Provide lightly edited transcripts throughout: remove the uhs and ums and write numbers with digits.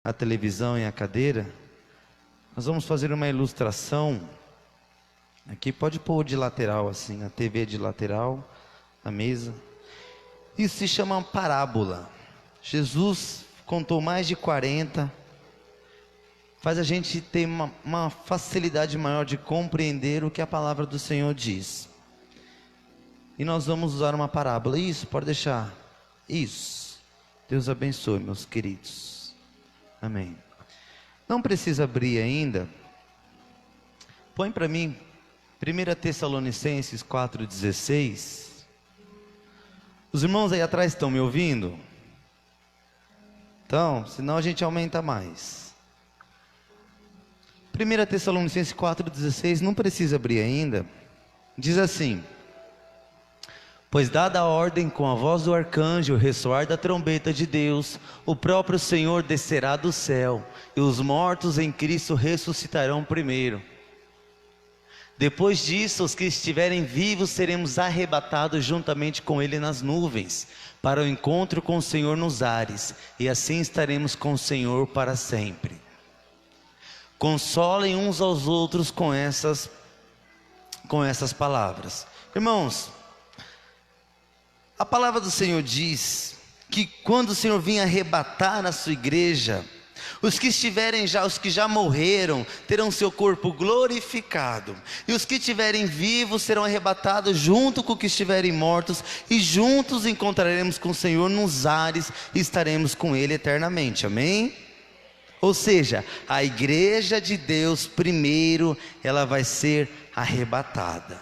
a televisão e a cadeira, nós vamos fazer uma ilustração. Aqui pode pôr de lateral assim, a TV de lateral, a mesa. Isso se chama parábola. Jesus contou mais de 40. Faz a gente ter uma facilidade maior de compreender o que a palavra do Senhor diz. E nós vamos usar uma parábola. Isso, pode deixar. Isso. Deus abençoe, meus queridos. Amém. Não precisa abrir ainda. Põe para mim 1 Tessalonicenses 4,16. Os irmãos aí atrás estão me ouvindo? Então, senão a gente aumenta mais. 1 Tessalonicenses 4,16, não precisa abrir ainda. Diz assim: pois dada a ordem com a voz do arcanjo, o ressoar da trombeta de Deus, o próprio Senhor descerá do céu, e os mortos em Cristo ressuscitarão primeiro. Depois disso, os que estiverem vivos seremos arrebatados juntamente com Ele nas nuvens, para o encontro com o Senhor nos ares, e assim estaremos com o Senhor para sempre. Consolem uns aos outros com essas palavras. Irmãos, a palavra do Senhor diz que quando o Senhor vir arrebatar a sua igreja, os que já morreram, terão seu corpo glorificado, e os que estiverem vivos serão arrebatados junto com os que estiverem mortos, e juntos encontraremos com o Senhor nos ares, e estaremos com Ele eternamente, amém? Ou seja, a igreja de Deus primeiro, ela vai ser arrebatada.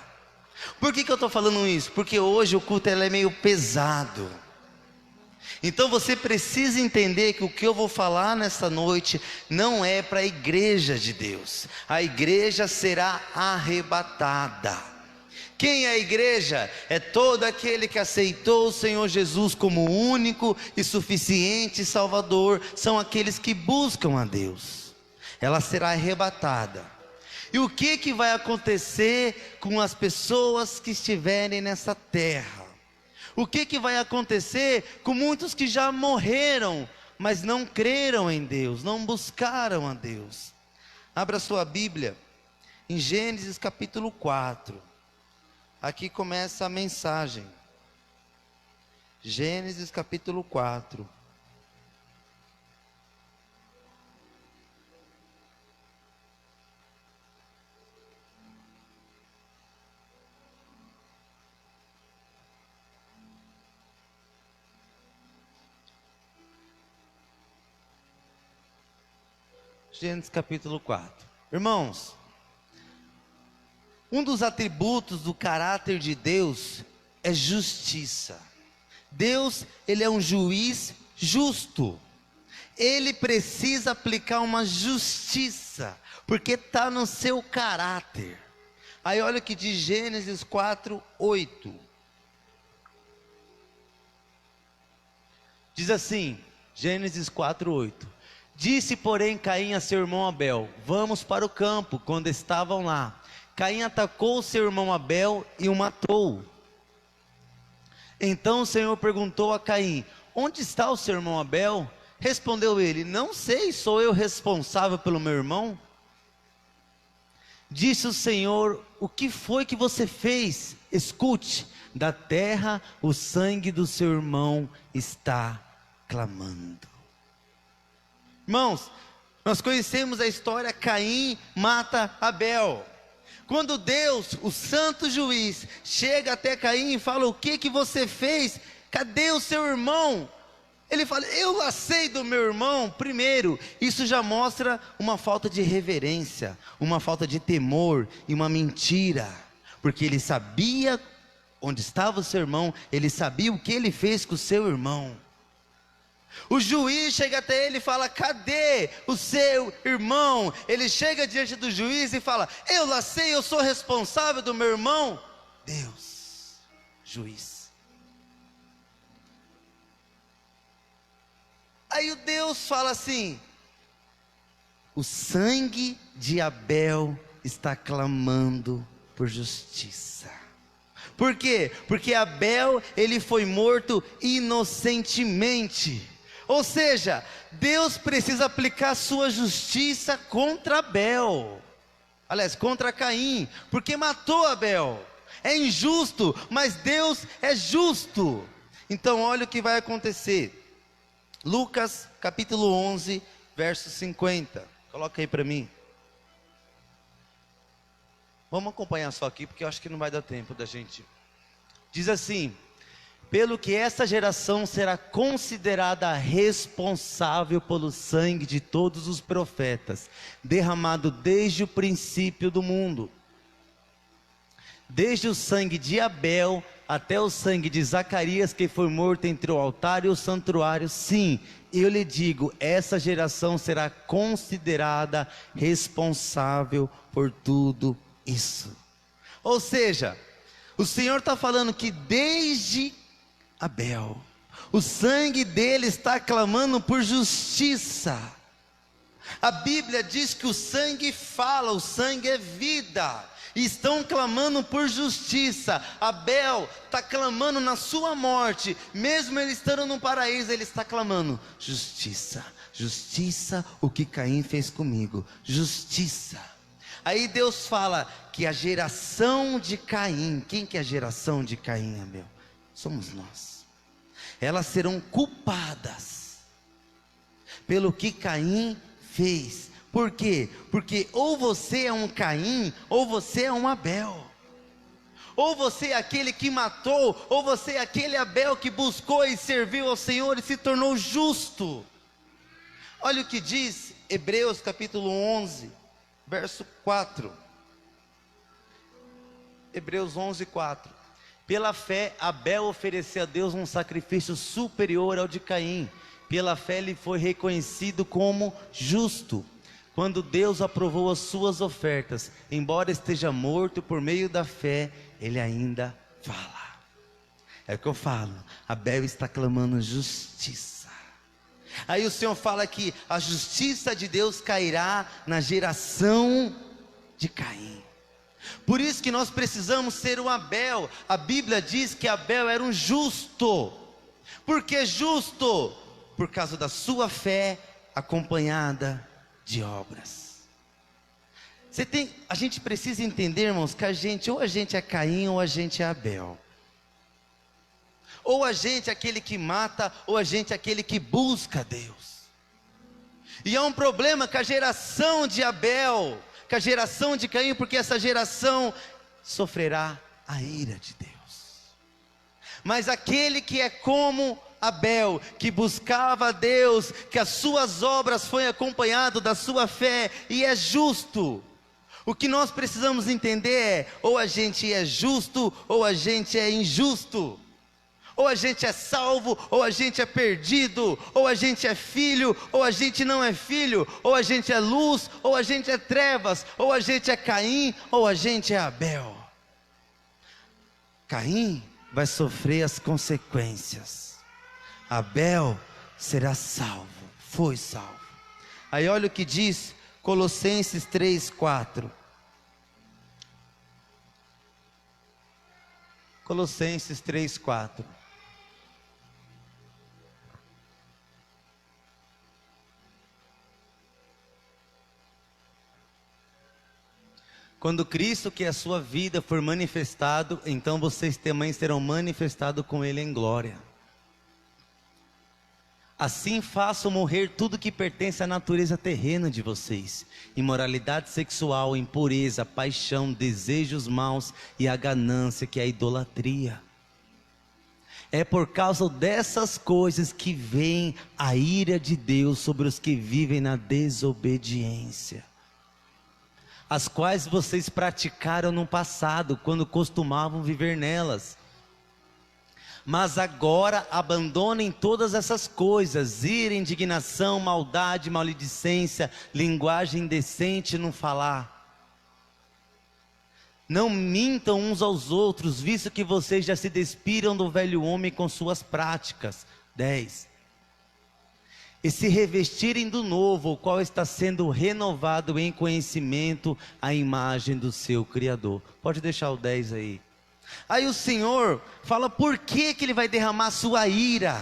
Por que eu estou falando isso? Porque hoje o culto é meio pesado. Então você precisa entender que o que eu vou falar nessa noite não é para a igreja de Deus. A igreja será arrebatada. Quem é a igreja? É todo aquele que aceitou o Senhor Jesus como único e suficiente Salvador. São aqueles que buscam a Deus. Ela será arrebatada. E o que vai acontecer com as pessoas que estiverem nessa terra? O que vai acontecer com muitos que já morreram, mas não creram em Deus, não buscaram a Deus? Abra sua Bíblia em Gênesis capítulo 4. Aqui começa a mensagem. Gênesis capítulo 4. Gênesis capítulo 4. Irmãos, um dos atributos do caráter de Deus é justiça. Deus, Ele é um juiz justo. Ele precisa aplicar uma justiça, porque está no seu caráter. Aí olha o que diz Gênesis 4:8. Diz assim, Gênesis 4:8. Disse, porém, Caim a seu irmão Abel: vamos para o campo. Quando estavam lá, Caim atacou seu irmão Abel e o matou. Então o Senhor perguntou a Caim: onde está o seu irmão Abel? Respondeu ele: não sei, sou eu responsável pelo meu irmão? Disse o Senhor: o que foi que você fez? Escute, da terra o sangue do seu irmão está clamando. Irmãos, nós conhecemos a história. Caim mata Abel. Quando Deus, o santo juiz, chega até Caim e fala: o que você fez? Cadê o seu irmão? Ele fala: eu lacei do meu irmão. Primeiro, isso já mostra uma falta de reverência, uma falta de temor e uma mentira, porque ele sabia onde estava o seu irmão, ele sabia o que ele fez com o seu irmão. O juiz chega até ele e fala: cadê o seu irmão? Ele chega diante do juiz e fala: eu lacei, eu sou responsável do meu irmão. Deus, juiz. Aí o Deus fala assim: o sangue de Abel está clamando por justiça. Por quê? Porque Abel, ele foi morto inocentemente. Ou seja, Deus precisa aplicar sua justiça contra Abel. Aliás, contra Caim, porque matou Abel. É injusto, mas Deus é justo. Então olha o que vai acontecer. Lucas capítulo 11, verso 50. Coloca aí para mim. Vamos acompanhar só aqui, porque eu acho que não vai dar tempo da gente. Diz assim: pelo que essa geração será considerada responsável pelo sangue de todos os profetas, derramado desde o princípio do mundo, desde o sangue de Abel até o sangue de Zacarias, que foi morto entre o altar e o santuário. Sim, eu lhe digo, essa geração será considerada responsável por tudo isso. Ou seja, o Senhor está falando que desde Abel, o sangue dele está clamando por justiça. A Bíblia diz que o sangue fala, o sangue é vida. E estão clamando por justiça. Abel está clamando na sua morte, mesmo ele estando no paraíso, ele está clamando: justiça, justiça, o que Caim fez comigo, justiça. Aí Deus fala que a geração de Caim, quem que é a geração de Caim, Abel? Somos nós. Elas serão culpadas pelo que Caim fez. Por quê? Porque ou você é um Caim, ou você é um Abel. Ou você é aquele que matou, ou você é aquele Abel que buscou e serviu ao Senhor e se tornou justo. Olha o que diz Hebreus capítulo 11, verso 4. Hebreus 11, 4. Pela fé, Abel ofereceu a Deus um sacrifício superior ao de Caim. Pela fé ele foi reconhecido como justo, quando Deus aprovou as suas ofertas. Embora esteja morto, por meio da fé, ele ainda fala. É o que eu falo, Abel está clamando justiça. Aí o Senhor fala que a justiça de Deus cairá na geração de Caim. Por isso que nós precisamos ser um Abel. A Bíblia diz que Abel era um justo. Por que justo? Por causa da sua fé acompanhada de obras. A gente precisa entender, irmãos, que ou a gente é Caim ou a gente é Abel. Ou a gente é aquele que mata, ou a gente é aquele que busca Deus. E há um problema com a geração de Abel, com a geração de Caim, porque essa geração sofrerá a ira de Deus. Mas aquele que é como Abel, que buscava a Deus, que as suas obras foi acompanhado da sua fé e é justo. O que nós precisamos entender é: ou a gente é justo ou a gente é injusto. Ou a gente é salvo ou a gente é perdido. Ou a gente é filho ou a gente não é filho. Ou a gente é luz ou a gente é trevas. Ou a gente é Caim ou a gente é Abel. Caim vai sofrer as consequências. Abel será salvo, foi salvo. Aí olha o que diz Colossenses 3, 4. Colossenses 3, 4. Quando Cristo, que é a sua vida, for manifestado, então vocês também serão manifestados com Ele em glória. Assim façam morrer tudo que pertence à natureza terrena de vocês: imoralidade sexual, impureza, paixão, desejos maus e a ganância, que é a idolatria. É por causa dessas coisas que vem a ira de Deus sobre os que vivem na desobediência, as quais vocês praticaram no passado, quando costumavam viver nelas. Mas agora abandonem todas essas coisas: ira, indignação, maldade, maledicência, linguagem indecente no falar. Não mintam uns aos outros, visto que vocês já se despiram do velho homem com suas práticas. 10. E se revestirem do novo, o qual está sendo renovado em conhecimento à imagem do seu Criador. Pode deixar o 10 aí. Aí o Senhor fala por que Ele vai derramar sua ira.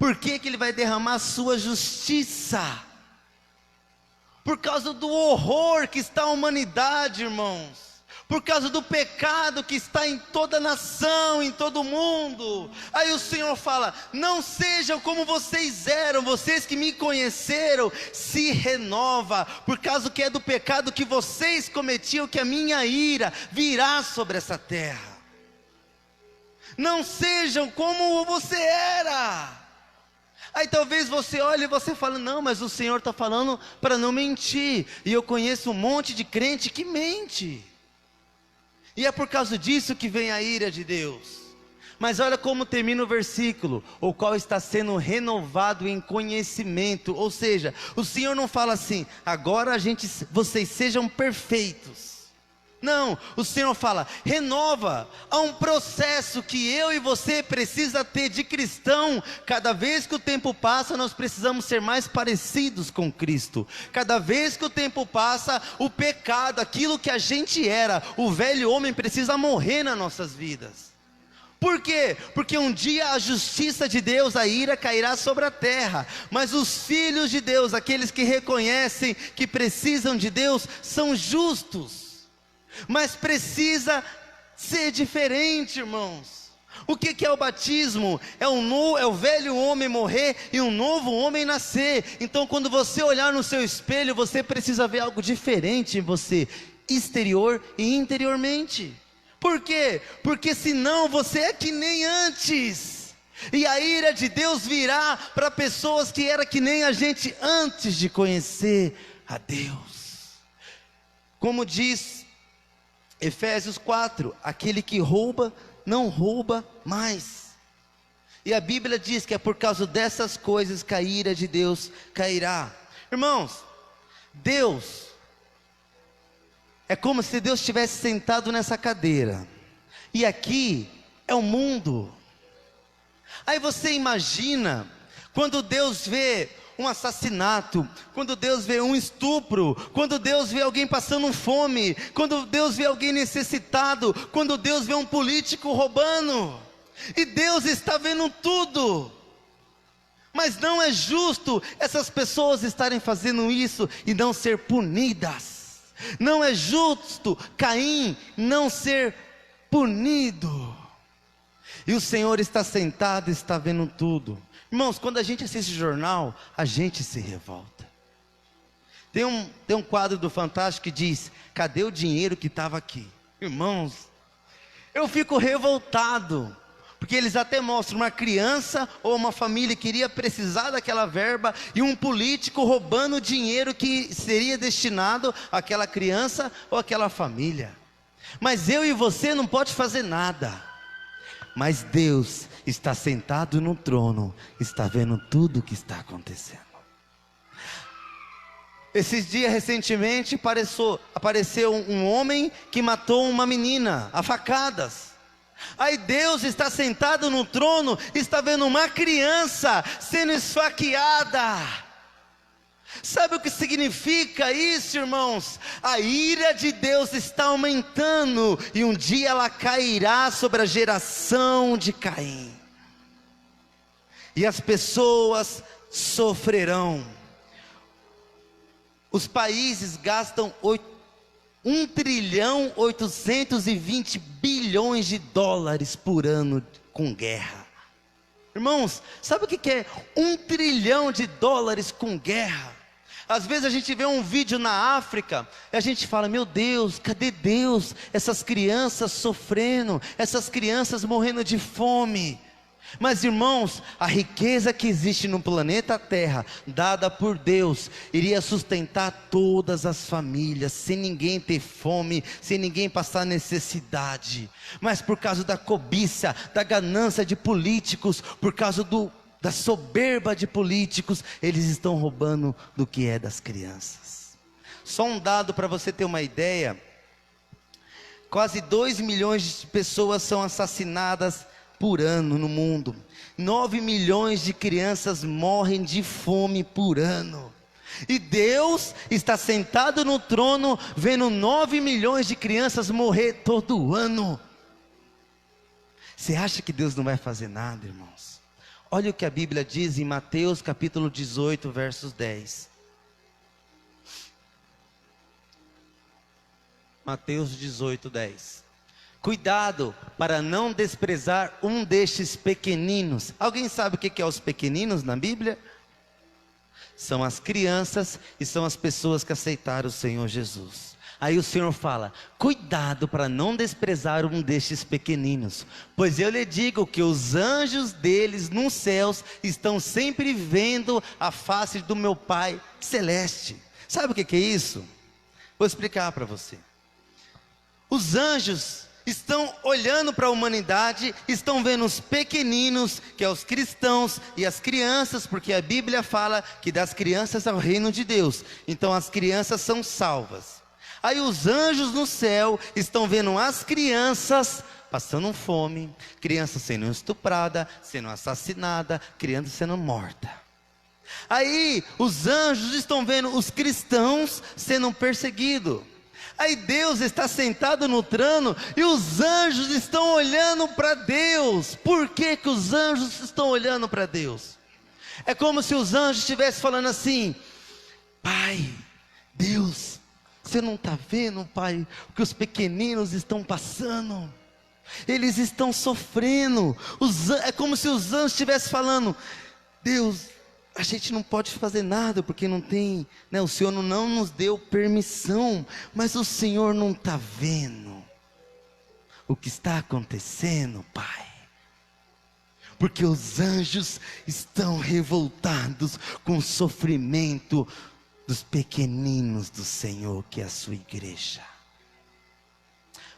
Por que que Ele vai derramar a sua justiça? Por causa do horror que está a humanidade, irmãos. Por causa do pecado que está em toda nação, em todo mundo. Aí o Senhor fala: não sejam como vocês eram, vocês que me conheceram, se renova, por causa que é do pecado que vocês cometiam, que a minha ira virá sobre essa terra. Não sejam como você era. Aí talvez você olhe e você fale: não, mas o Senhor está falando para não mentir, e eu conheço um monte de crente que mente. E é por causa disso que vem a ira de Deus. Mas olha como termina o versículo: o qual está sendo renovado em conhecimento. Ou seja, o Senhor não fala assim: agora vocês sejam perfeitos. Não, o Senhor fala: renova. Há um processo que eu e você precisa ter de cristão. Cada vez que o tempo passa, nós precisamos ser mais parecidos com Cristo. Cada vez que o tempo passa, o pecado, aquilo que a gente era, o velho homem, precisa morrer nas nossas vidas. Por quê? Porque um dia a justiça de Deus, a ira cairá sobre a terra. Mas os filhos de Deus, aqueles que reconhecem que precisam de Deus, são justos. Mas precisa ser diferente, irmãos. O que é o batismo? É o velho homem morrer e um novo homem nascer. Então quando você olhar no seu espelho, você precisa ver algo diferente em você, exterior e interiormente. Por quê? Porque senão você é que nem antes. E a ira de Deus virá para pessoas que era que nem a gente antes de conhecer a Deus. Como diz Efésios 4, aquele que rouba, não rouba mais. E a Bíblia diz que é por causa dessas coisas que a ira de Deus cairá. Irmãos, Deus, é como se Deus estivesse sentado nessa cadeira, e aqui é o mundo. Aí você imagina, quando Deus vê um assassinato, quando Deus vê um estupro, quando Deus vê alguém passando fome, quando Deus vê alguém necessitado, quando Deus vê um político roubando, e Deus está vendo tudo. Mas não é justo essas pessoas estarem fazendo isso e não ser punidas. Não é justo Caim não ser punido. E o Senhor está sentado e está vendo tudo. Irmãos, quando a gente assiste jornal, a gente se revolta. Tem um quadro do Fantástico que diz: cadê o dinheiro que estava aqui? Irmãos, eu fico revoltado, porque eles até mostram uma criança ou uma família que iria precisar daquela verba, e um político roubando o dinheiro que seria destinado àquela criança ou àquela família. Mas eu e você não pode fazer nada. Mas Deus está sentado no trono, está vendo tudo o que está acontecendo. Esses dias recentemente apareceu um homem que matou uma menina a facadas. Aí Deus está sentado no trono, está vendo uma criança sendo esfaqueada. Sabe o que significa isso, irmãos? A ira de Deus está aumentando, e um dia ela cairá sobre a geração de Caim, e as pessoas sofrerão. Os países gastam 1,820 trilhão de dólares por ano com guerra. Irmãos, sabe o que é 1 trilhão de dólares com guerra? Às vezes a gente vê um vídeo na África e a gente fala: meu Deus, cadê Deus? Essas crianças sofrendo, essas crianças morrendo de fome. Mas irmãos, a riqueza que existe no planeta Terra, dada por Deus, iria sustentar todas as famílias, sem ninguém ter fome, sem ninguém passar necessidade. Mas por causa da cobiça, da ganância de políticos, por causa da soberba de políticos, eles estão roubando do que é das crianças. Só um dado para você ter uma ideia: quase 2 milhões de pessoas são assassinadas por ano no mundo. 9 milhões de crianças morrem de fome por ano. E Deus está sentado no trono, vendo 9 milhões de crianças morrer todo ano. Você acha que Deus não vai fazer nada, irmãos? Olha o que a Bíblia diz em Mateus capítulo 18, versos 10. Mateus 18, 10. Cuidado para não desprezar um destes pequeninos. Alguém sabe o que é os pequeninos na Bíblia? São as crianças e são as pessoas que aceitaram o Senhor Jesus. Aí o Senhor fala: cuidado para não desprezar um destes pequeninos, pois eu lhe digo que os anjos deles nos céus estão sempre vendo a face do meu Pai celeste. Sabe o que é isso? Vou explicar para você. Os anjos estão olhando para a humanidade, estão vendo os pequeninos, que é os cristãos, e as crianças, porque a Bíblia fala que das crianças é o reino de Deus. Então as crianças são salvas. Aí os anjos no céu estão vendo as crianças passando fome, criança sendo estuprada, sendo assassinada, criança sendo morta. Aí os anjos estão vendo os cristãos sendo perseguidos. Aí Deus está sentado no trono e os anjos estão olhando para Deus. Por que que os anjos estão olhando para Deus? É como se os anjos estivessem falando assim: Pai, Deus, você não está vendo, Pai, o que os pequeninos estão passando? Eles estão sofrendo. É como se os anjos estivessem falando: Deus, a gente não pode fazer nada, porque não tem, né, o Senhor não nos deu permissão, mas o Senhor não está vendo o que está acontecendo, Pai, porque os anjos estão revoltados com o sofrimento dos pequeninos do Senhor, que é a sua igreja.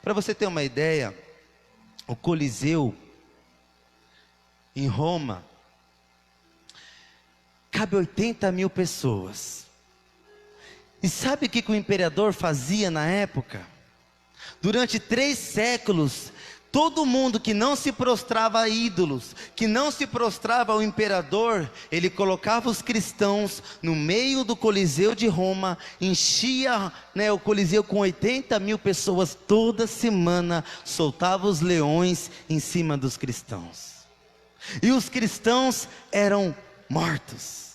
Para você ter uma ideia, o Coliseu em Roma cabe 80 mil pessoas. E sabe o que o imperador fazia na época? Durante 3 séculos, todo mundo que não se prostrava a ídolos, que não se prostrava ao imperador, ele colocava os cristãos no meio do Coliseu de Roma, enchia, né, o Coliseu com 80 mil pessoas toda semana, soltava os leões em cima dos cristãos. E os cristãos eram mortos.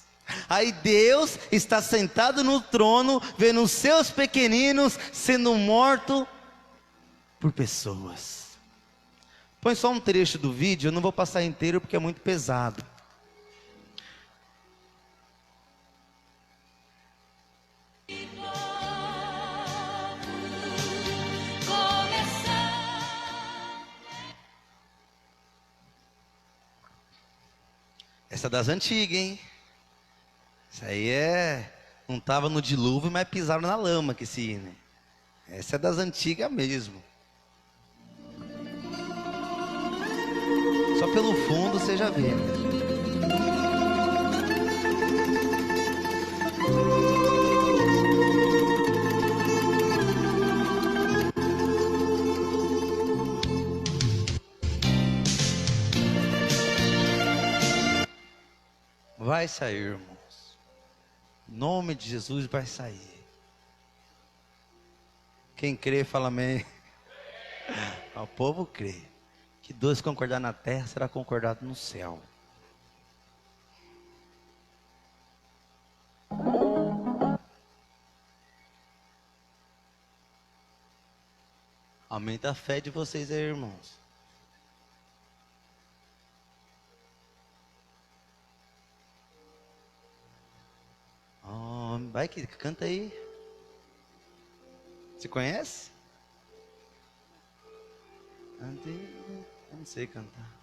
Aí Deus está sentado no trono, vendo os seus pequeninos sendo mortos por pessoas. Põe só um trecho do vídeo, eu não vou passar inteiro porque é muito pesado. Essa é das antigas, hein? Isso aí não estava no dilúvio, mas pisaram na lama que esse hino. Essa é das antigas mesmo. Só pelo fundo você já vê. Vai sair, irmãos. Em nome de Jesus vai sair. Quem crê, fala amém. O povo crê. Que 2 concordar na terra será concordado no céu. Aumenta a fé de vocês aí, irmãos. Oh, vai que canta aí. Você conhece? Eu não sei cantar.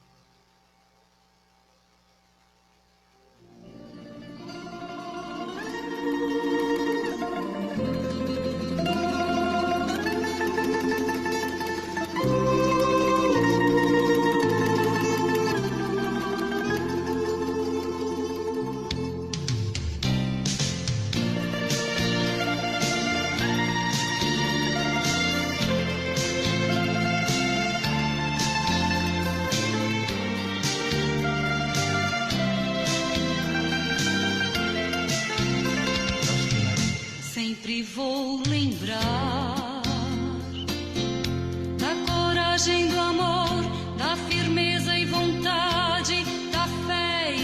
Sempre vou lembrar da coragem, do amor, da firmeza e vontade, da fé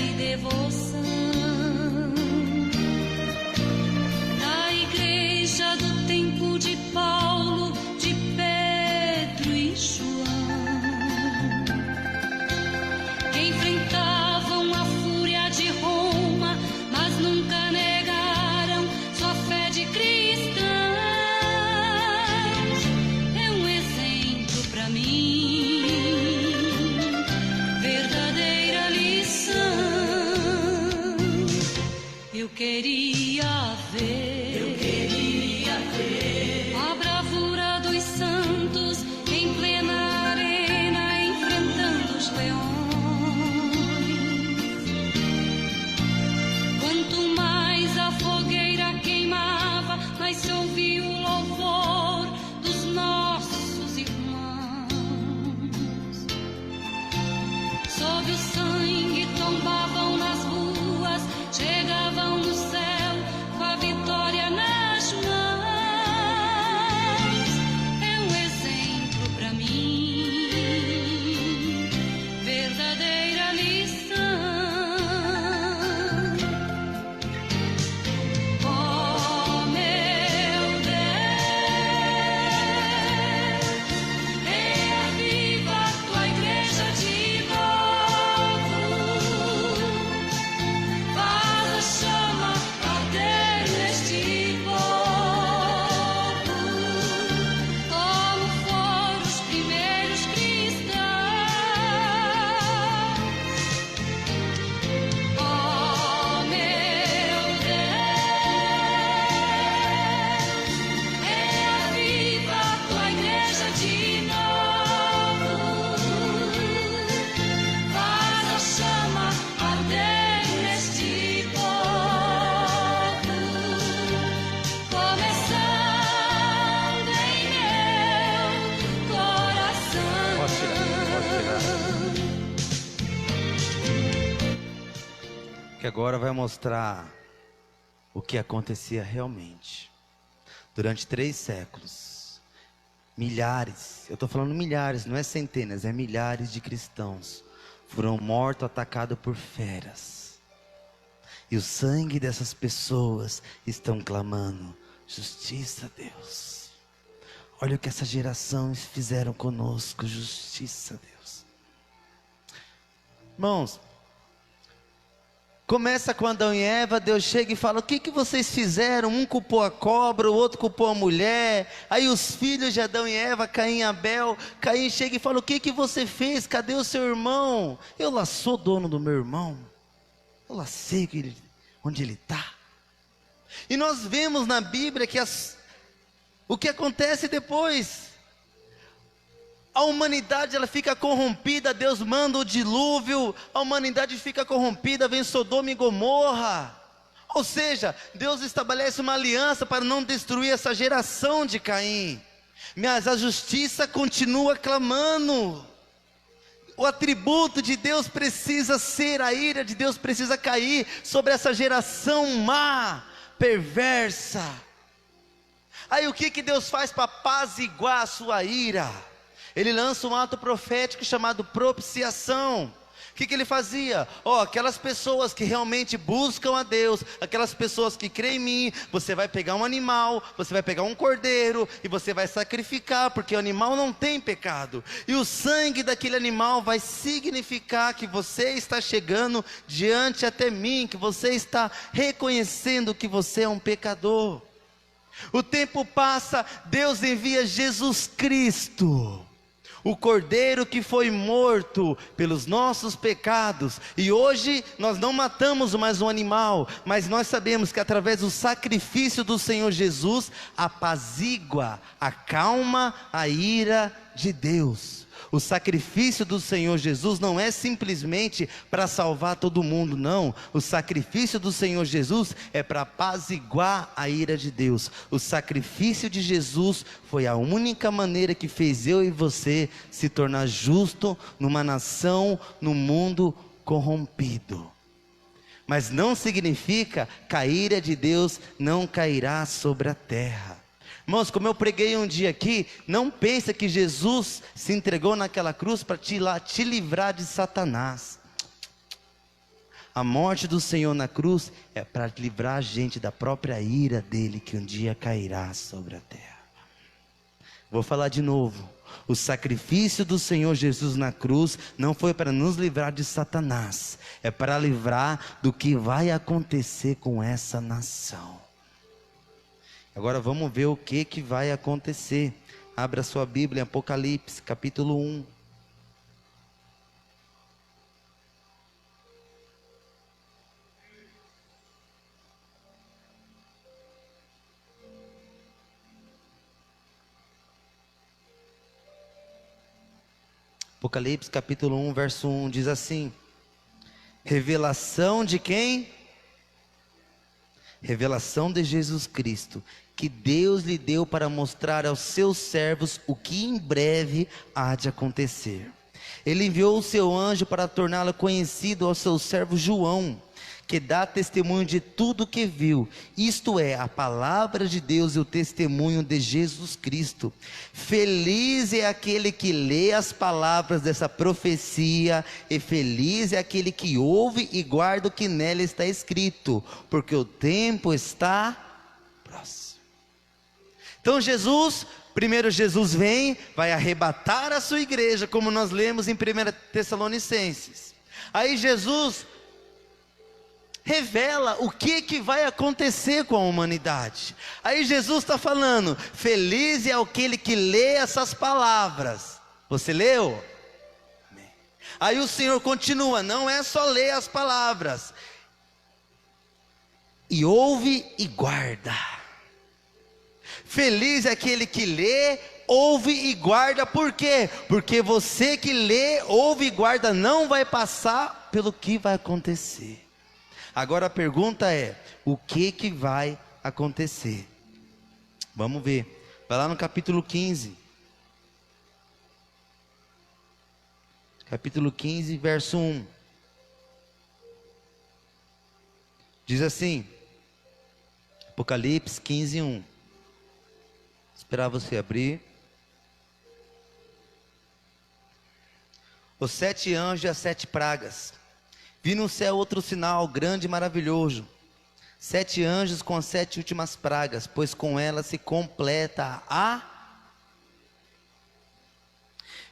que agora vai mostrar o que acontecia realmente. Durante 3 séculos, milhares, eu estou falando milhares, não é centenas, é milhares de cristãos foram mortos, atacados por feras. E o sangue dessas pessoas estão clamando: justiça, Deus. Olha o que essa geração fizeram conosco, justiça, Deus. Irmãos, começa com Adão e Eva, Deus chega e fala: o que vocês fizeram? Um culpou a cobra, o outro culpou a mulher. Aí os filhos de Adão e Eva, Caim e Abel, Caim chega e fala: o que você fez? Cadê o seu irmão? Eu lá sou dono do meu irmão, eu lá sei onde ele está. E nós vemos na Bíblia que o que acontece depois? A humanidade ela fica corrompida, Deus manda o dilúvio, a humanidade fica corrompida, vem Sodoma e Gomorra. Ou seja, Deus estabelece uma aliança para não destruir essa geração de Caim. Mas a justiça continua clamando. O atributo de Deus precisa ser, a ira de Deus precisa cair sobre essa geração má, perversa. Aí o que Deus faz para apaziguar a sua ira? Ele lança um ato profético chamado propiciação. O que ele fazia? Aquelas pessoas que realmente buscam a Deus, aquelas pessoas que creem em mim, você vai pegar um animal, você vai pegar um cordeiro e você vai sacrificar, porque o animal não tem pecado. E o sangue daquele animal vai significar que você está chegando diante até mim, que você está reconhecendo que você é um pecador. O tempo passa, Deus envia Jesus Cristo, o Cordeiro que foi morto pelos nossos pecados. E hoje nós não matamos mais um animal, mas nós sabemos que através do sacrifício do Senhor Jesus, apazigua, acalma a ira de Deus. O sacrifício do Senhor Jesus não é simplesmente para salvar todo mundo, não. O sacrifício do Senhor Jesus é para apaziguar a ira de Deus. O sacrifício de Jesus foi a única maneira que fez eu e você se tornar justo numa nação, num mundo corrompido. Mas não significa que a ira de Deus não cairá sobre a terra. Irmãos, como eu preguei um dia aqui, não pensa que Jesus se entregou naquela cruz para te livrar de Satanás. A morte do Senhor na cruz é para livrar a gente da própria ira dele, que um dia cairá sobre a terra. Vou falar de novo. O sacrifício do Senhor Jesus na cruz não foi para nos livrar de Satanás, é para livrar do que vai acontecer com essa nação. Agora vamos ver o que vai acontecer. Abra sua Bíblia em Apocalipse, capítulo 1. Apocalipse, capítulo 1, verso 1, diz assim: revelação de quem? Revelação de Jesus Cristo, que Deus lhe deu para mostrar aos seus servos o que em breve há de acontecer. Ele enviou o seu anjo para torná-lo conhecido ao seu servo João, que dá testemunho de tudo o que viu, isto é, a palavra de Deus e o testemunho de Jesus Cristo. Feliz é aquele que lê as palavras dessa profecia, e feliz é aquele que ouve e guarda o que nela está escrito, porque o tempo está próximo. Então primeiro Jesus vem, vai arrebatar a sua igreja, como nós lemos em 1 Tessalonicenses. Aí Jesus revela o que vai acontecer com a humanidade. Aí Jesus está falando: feliz é aquele que lê essas palavras. Você leu? Amém. Aí o Senhor continua: não é só ler as palavras, e ouve e guarda. Feliz é aquele que lê, ouve e guarda. Por quê? Porque você que lê, ouve e guarda não vai passar pelo que vai acontecer. Agora a pergunta é: o que vai acontecer? Vamos ver. Vai lá no capítulo 15. Capítulo 15, verso 1. Diz assim, Apocalipse 15:1. Esperar você abrir. Os 7 anjos e as 7 pragas. Vi no céu outro sinal grande e maravilhoso. 7 anjos com as 7 últimas pragas, pois com elas se completa a...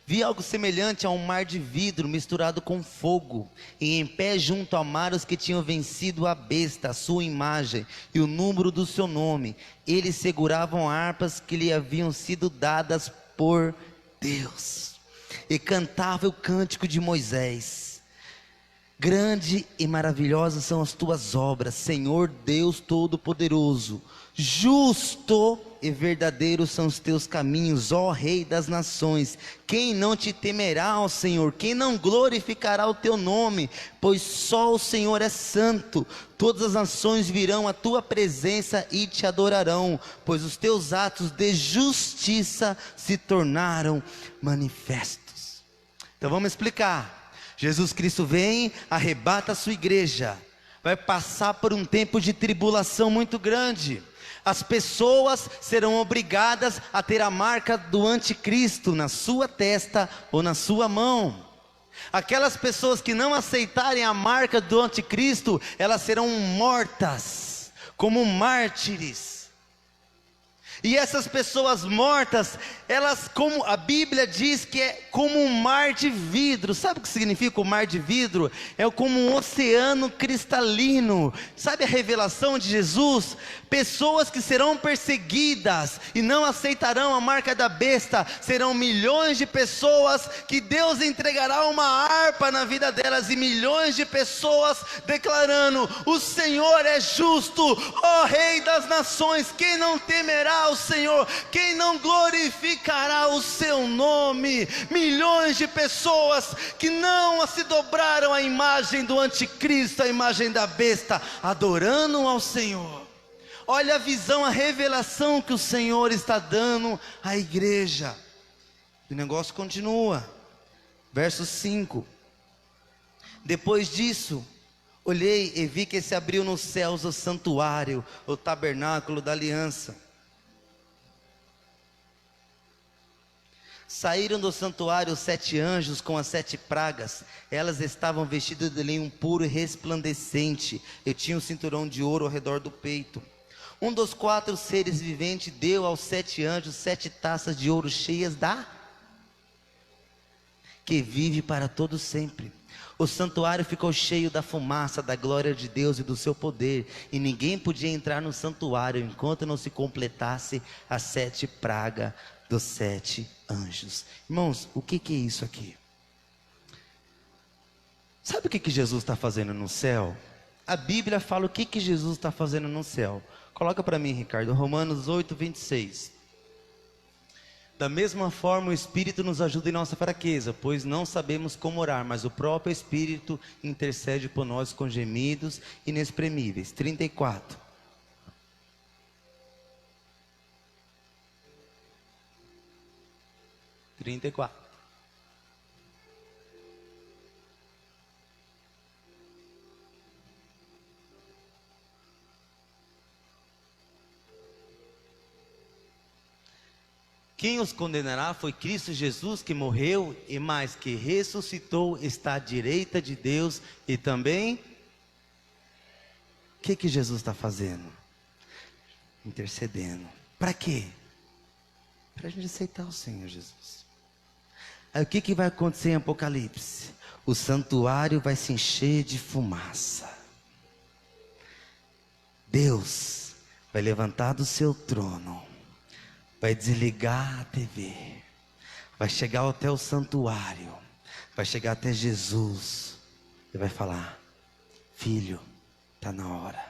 Vi algo semelhante a um mar de vidro misturado com fogo, e em pé junto ao mar os que tinham vencido a besta, a sua imagem e o número do seu nome. Eles seguravam harpas que lhe haviam sido dadas por Deus, e cantavam o cântico de Moisés. Grande e maravilhosas são as tuas obras, Senhor Deus Todo-Poderoso. Justo e verdadeiro são os teus caminhos, ó Rei das nações. Quem não te temerá, ó Senhor? Quem não glorificará o teu nome? Pois só o Senhor é santo. Todas as nações virão à tua presença e te adorarão, pois os teus atos de justiça se tornaram manifestos. Então vamos explicar. Jesus Cristo vem, arrebata a sua igreja, vai passar por um tempo de tribulação muito grande. As pessoas serão obrigadas a ter a marca do anticristo na sua testa ou na sua mão. Aquelas pessoas que não aceitarem a marca do anticristo, elas serão mortas como mártires. E essas pessoas mortas, elas, como a Bíblia diz, que é como um mar de vidro. Sabe o que significa o mar de vidro? É como um oceano cristalino. Sabe a revelação de Jesus? Pessoas que serão perseguidas e não aceitarão a marca da besta, serão milhões de pessoas que Deus entregará uma harpa na vida delas, e milhões de pessoas declarando: o Senhor é justo, ó Rei das nações. Quem não temerá o Senhor? Quem não glorificará o seu nome? Milhões de pessoas que não se dobraram à imagem do anticristo, à imagem da besta, adorando ao Senhor. Olha a visão, a revelação que o Senhor está dando à igreja. O negócio continua. Verso 5. Depois disso, olhei e vi que se abriu nos céus o santuário, o tabernáculo da aliança. Saíram do santuário 7 anjos com as 7 pragas. Elas estavam vestidas de linho puro e resplandecente, e tinham um cinturão de ouro ao redor do peito. Um dos 4 seres viventes deu aos 7 anjos 7 taças de ouro cheias da... que vive para todo sempre. O santuário ficou cheio da fumaça, da glória de Deus e do seu poder, e ninguém podia entrar no santuário enquanto não se completasse as 7 pragas dos 7 anjos. Irmãos, o que é isso aqui? Sabe o que Jesus está fazendo no céu? A Bíblia fala o que Jesus está fazendo no céu. Coloca para mim, Ricardo, Romanos 8:26. Da mesma forma o Espírito nos ajuda em nossa fraqueza, pois não sabemos como orar, mas o próprio Espírito intercede por nós com gemidos inexprimíveis. 34. Quem os condenará foi Cristo Jesus, que morreu e mais que ressuscitou, está à direita de Deus, e também... O que Jesus está fazendo? Intercedendo. Para quê? Para a gente aceitar o Senhor Jesus. Aí o que vai acontecer em Apocalipse? O santuário vai se encher de fumaça. Deus vai levantar do seu trono, vai desligar a TV, vai chegar até o santuário, vai chegar até Jesus e vai falar: filho, está na hora,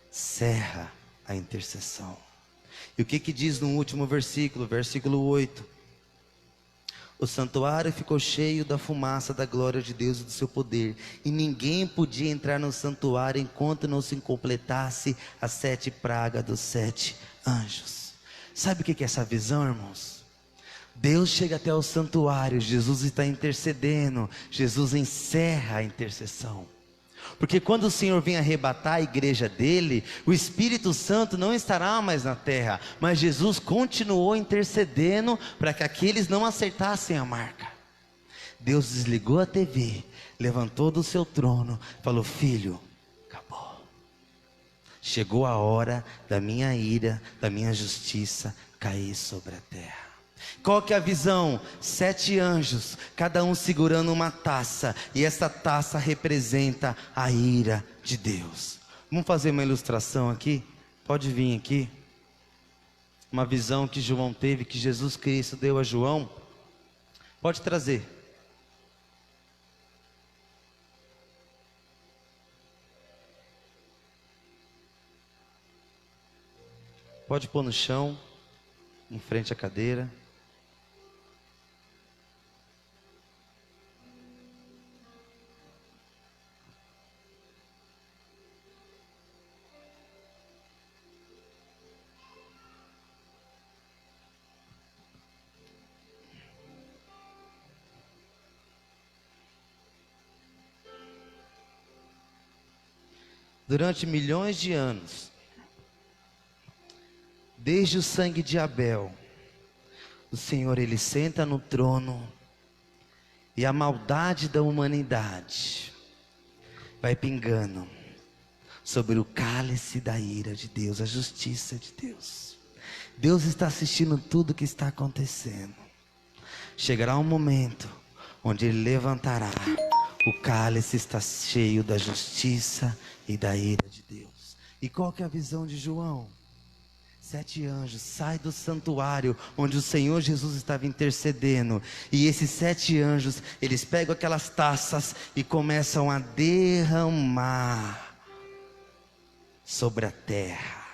cerra a intercessão. E o que diz no último versículo, versículo 8? O santuário ficou cheio da fumaça da glória de Deus e do seu poder, e ninguém podia entrar no santuário enquanto não se completasse as 7 pragas dos 7 anjos. Sabe o que é essa visão, irmãos? Deus chega até o santuário, Jesus está intercedendo, Jesus encerra a intercessão. Porque quando o Senhor vem arrebatar a igreja dele, o Espírito Santo não estará mais na terra, mas Jesus continuou intercedendo para que aqueles não acertassem a marca. Deus desligou a TV, levantou do seu trono, falou: filho, acabou. Chegou a hora da minha ira, da minha justiça cair sobre a terra. Qual que é a visão? 7 anjos, cada um segurando uma taça, e essa taça representa a ira de Deus. Vamos fazer uma ilustração aqui? Pode vir aqui. Uma visão que João teve, que Jesus Cristo deu a João. Pode trazer. Pode pôr no chão, em frente à cadeira. Durante milhões de anos, desde o sangue de Abel, o Senhor, Ele senta no trono, e a maldade da humanidade vai pingando sobre o cálice da ira de Deus, a justiça de Deus. Deus está assistindo tudo que está acontecendo. Chegará um momento onde Ele levantará, o cálice está cheio da justiça e da ira de Deus. E qual que é a visão de João? 7 anjos saem do santuário onde o Senhor Jesus estava intercedendo, e esses 7 anjos, eles pegam aquelas taças e começam a derramar sobre a terra.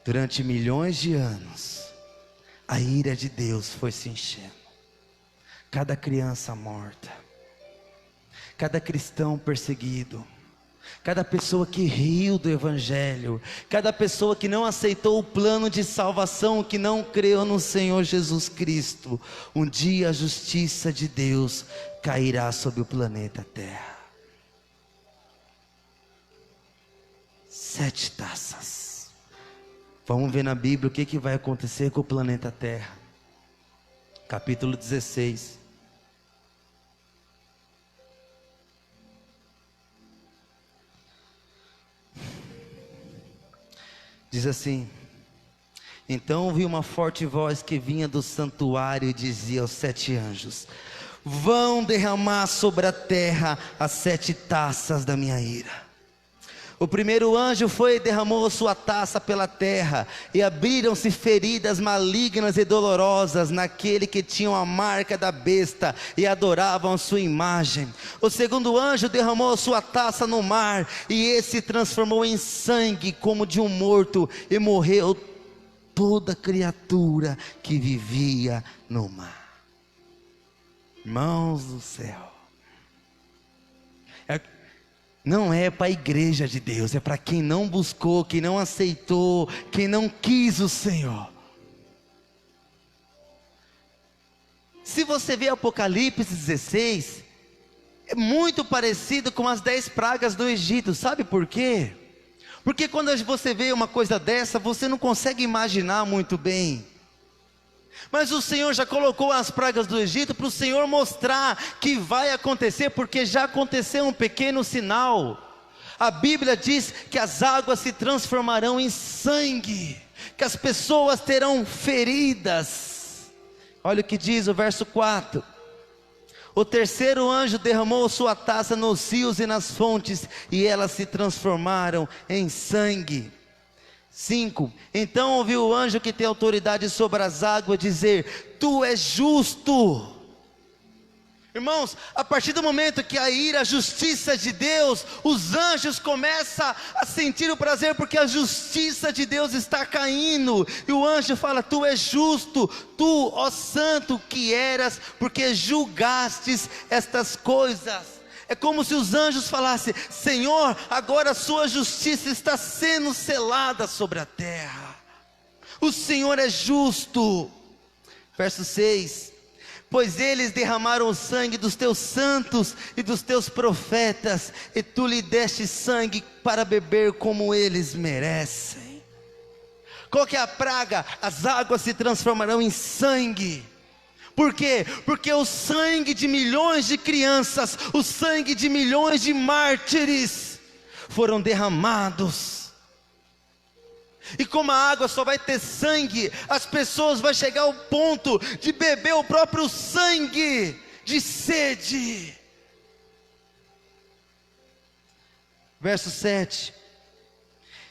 Durante milhões de anos, a ira de Deus foi se enchendo. Cada criança morta, cada cristão perseguido, cada pessoa que riu do Evangelho, cada pessoa que não aceitou o plano de salvação, que não creu no Senhor Jesus Cristo, um dia a justiça de Deus cairá sobre o planeta Terra. 7 taças. Vamos ver na Bíblia o que vai acontecer com o planeta Terra. Capítulo 16. Diz assim: então ouvi uma forte voz que vinha do santuário e dizia aos 7 anjos: vão derramar sobre a terra as 7 taças da minha ira. O primeiro anjo foi e derramou sua taça pela terra, e abriram-se feridas malignas e dolorosas naquele que tinha a marca da besta e adoravam a sua imagem. O segundo anjo derramou sua taça no mar, e esse se transformou em sangue como de um morto, e morreu toda criatura que vivia no mar. Irmãos do céu, não é para a igreja de Deus, é para quem não buscou, quem não aceitou, quem não quis o Senhor. Se você vê Apocalipse 16, é muito parecido com as 10 pragas do Egito. Sabe por quê? Porque quando você vê uma coisa dessa, você não consegue imaginar muito bem. Mas o Senhor já colocou as pragas do Egito para o Senhor mostrar que vai acontecer, porque já aconteceu um pequeno sinal. A Bíblia diz que as águas se transformarão em sangue, que as pessoas terão feridas. Olha o que diz o verso 4. O terceiro anjo derramou sua taça nos rios e nas fontes, e elas se transformaram em sangue. 5. Então ouviu o anjo que tem autoridade sobre as águas dizer: tu és justo. Irmãos, a partir do momento que a ira, a justiça de Deus, os anjos começam a sentir o prazer, porque a justiça de Deus está caindo, e o anjo fala: tu és justo, tu, ó santo que eras, porque julgastes estas coisas. É como se os anjos falassem: Senhor, agora a sua justiça está sendo selada sobre a terra. O Senhor é justo. Verso 6. Pois eles derramaram o sangue dos teus santos e dos teus profetas, e tu lhe deste sangue para beber como eles merecem. Qual que é a praga? As águas se transformarão em sangue. Por quê? Porque o sangue de milhões de crianças, o sangue de milhões de mártires foram derramados. E como a água só vai ter sangue, as pessoas vão chegar ao ponto de beber o próprio sangue, de sede. Verso 7.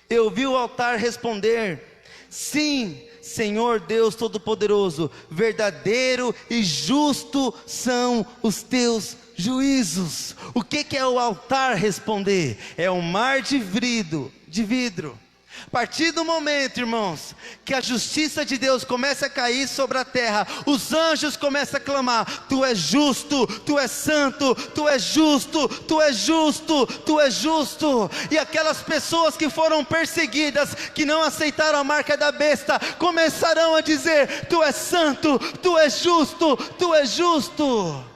Eu vi o altar responder: sim, Senhor Deus Todo-Poderoso, verdadeiro e justo são os teus juízos. O que é o altar responder? É um mar de vidro. A partir do momento, irmãos, que a justiça de Deus começa a cair sobre a terra, os anjos começam a clamar: tu és justo, tu és santo, tu és justo, tu és justo, tu és justo. E aquelas pessoas que foram perseguidas, que não aceitaram a marca da besta, começarão a dizer: tu és santo, tu és justo, tu és justo.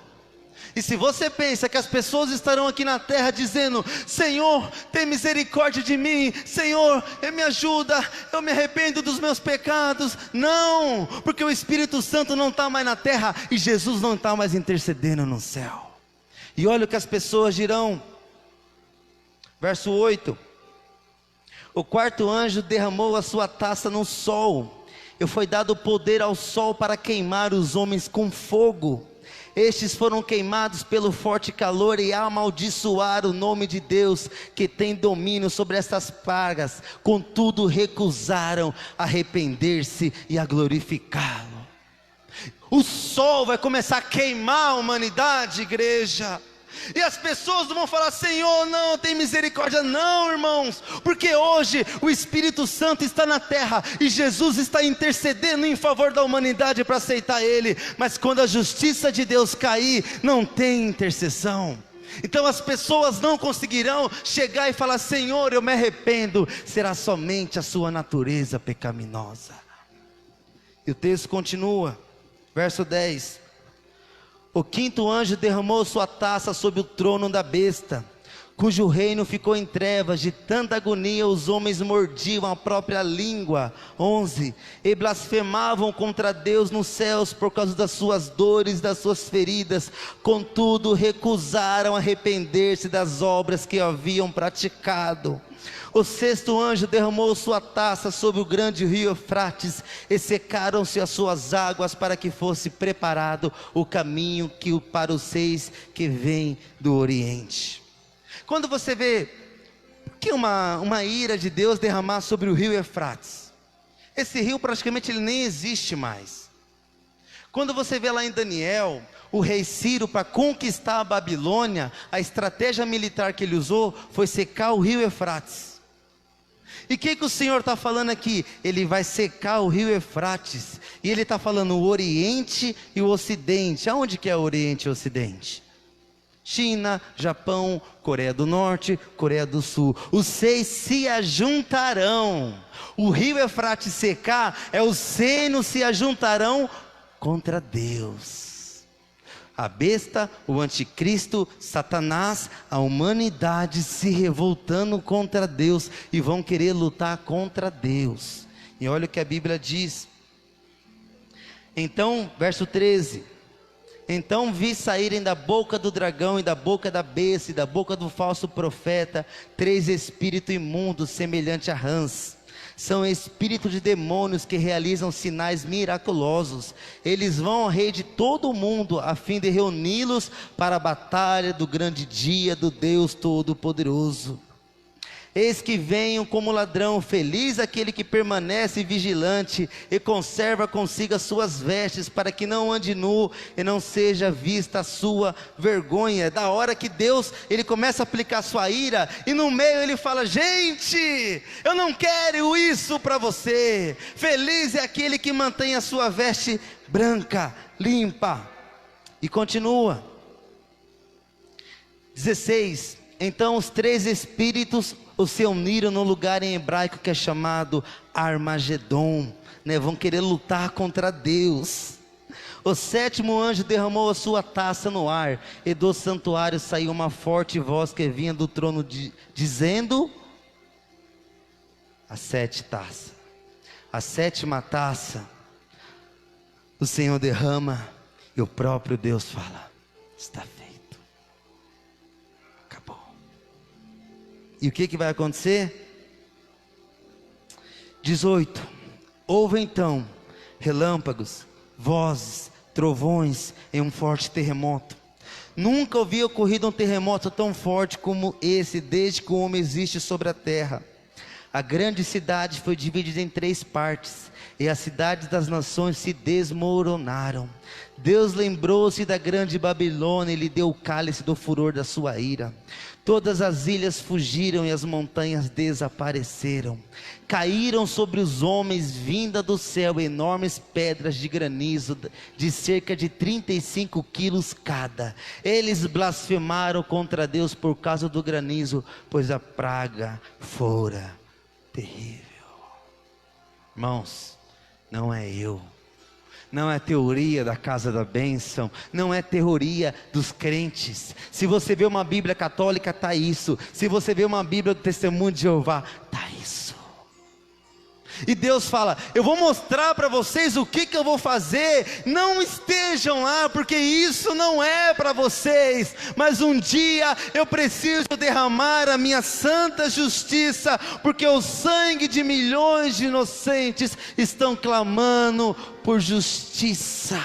E se você pensa que as pessoas estarão aqui na terra dizendo: Senhor, tem misericórdia de mim, Senhor, me ajuda, eu me arrependo dos meus pecados. Não, porque o Espírito Santo não está mais na terra, e Jesus não está mais intercedendo no céu. E olha o que as pessoas dirão. Verso 8. O quarto anjo derramou a sua taça no sol, e foi dado poder ao sol para queimar os homens com fogo. Estes foram queimados pelo forte calor e amaldiçoaram o nome de Deus, que tem domínio sobre estas pragas. Contudo recusaram arrepender-se e a glorificá-lo. O sol vai começar a queimar a humanidade, igreja. E as pessoas não vão falar: Senhor, não, tem misericórdia. Não, irmãos, porque hoje o Espírito Santo está na terra, e Jesus está intercedendo em favor da humanidade para aceitar Ele. Mas quando a justiça de Deus cair, não tem intercessão. Então as pessoas não conseguirão chegar e falar: Senhor, eu me arrependo. Será somente a sua natureza pecaminosa. E o texto continua, verso 10. O quinto anjo derramou sua taça sobre o trono da besta, cujo reino ficou em trevas. De tanta agonia os homens mordiam a própria língua. 11. E blasfemavam contra Deus nos céus por causa das suas dores, das suas feridas. Contudo recusaram arrepender-se das obras que haviam praticado. O sexto anjo derramou sua taça sobre o grande rio Eufrates, e secaram-se as suas águas, para que fosse preparado o caminho para os seis que vêm do Oriente. Quando você vê que uma ira de Deus derramar sobre o rio Eufrates, esse rio praticamente ele nem existe mais. Quando você vê lá em Daniel, o rei Ciro, para conquistar a Babilônia, a estratégia militar que ele usou foi secar o rio Eufrates. E o que o Senhor está falando aqui? Ele vai secar o rio Eufrates. E Ele está falando o Oriente e o Ocidente. Aonde que é o Oriente e o Ocidente? China, Japão, Coreia do Norte, Coreia do Sul. Os seis se ajuntarão. O rio Eufrates secar, os senos se ajuntarão contra Deus. A besta, o anticristo, Satanás, a humanidade se revoltando contra Deus, e vão querer lutar contra Deus. E olha o que a Bíblia diz. Então, verso 13. Então vi saírem da boca do dragão, e da boca da besta, e da boca do falso profeta, 3 espíritos imundos, semelhantes a rãs. São espíritos de demônios que realizam sinais miraculosos. Eles vão ao rei de todo o mundo, a fim de reuni-los para a batalha do grande dia do Deus Todo-Poderoso. Eis que venham como ladrão, feliz aquele que permanece vigilante e conserva consigo as suas vestes, para que não ande nu e não seja vista a sua vergonha. Da hora que Deus, Ele começa a aplicar a sua ira, e no meio Ele fala: gente, eu não quero isso para você. Feliz é aquele que mantém a sua veste branca, limpa. E continua, 16. Então os 3 espíritos se uniram no lugar em hebraico que é chamado Armagedon, Vão querer lutar contra Deus. O sétimo anjo derramou a sua taça no ar, e do santuário saiu uma forte voz que vinha do trono dizendo: as 7 taças. A 7ª taça, o Senhor derrama, e o próprio Deus fala: está feito. Acabou. E o que vai acontecer? 18. Houve então relâmpagos, vozes, trovões e um forte terremoto. Nunca havia ocorrido um terremoto tão forte como esse desde que o homem existe sobre a terra. A grande cidade foi dividida em 3 partes, e as cidades das nações se desmoronaram. Deus lembrou-se da grande Babilônia e lhe deu o cálice do furor da sua ira. Todas as ilhas fugiram e as montanhas desapareceram. Caíram sobre os homens, vinda do céu, enormes pedras de granizo, de cerca de 35 quilos cada. Eles blasfemaram contra Deus por causa do granizo, pois a praga fora terrível. Irmãos, não é eu, não é teoria da casa da bênção, não é teoria dos crentes. Se você vê uma Bíblia católica, está isso. Se você vê uma Bíblia do Testemunho de Jeová, está isso. E Deus fala: eu vou mostrar para vocês o que eu vou fazer. Não estejam lá, porque isso não é para vocês. Mas um dia eu preciso derramar a minha santa justiça, porque o sangue de milhões de inocentes estão clamando por justiça.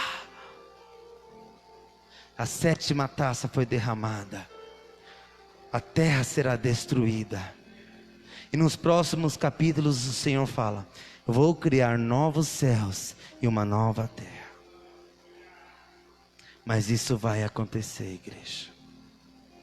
A 7ª taça foi derramada. A terra será destruída. E nos próximos capítulos o Senhor fala: vou criar novos céus e uma nova terra. Mas isso vai acontecer, igreja.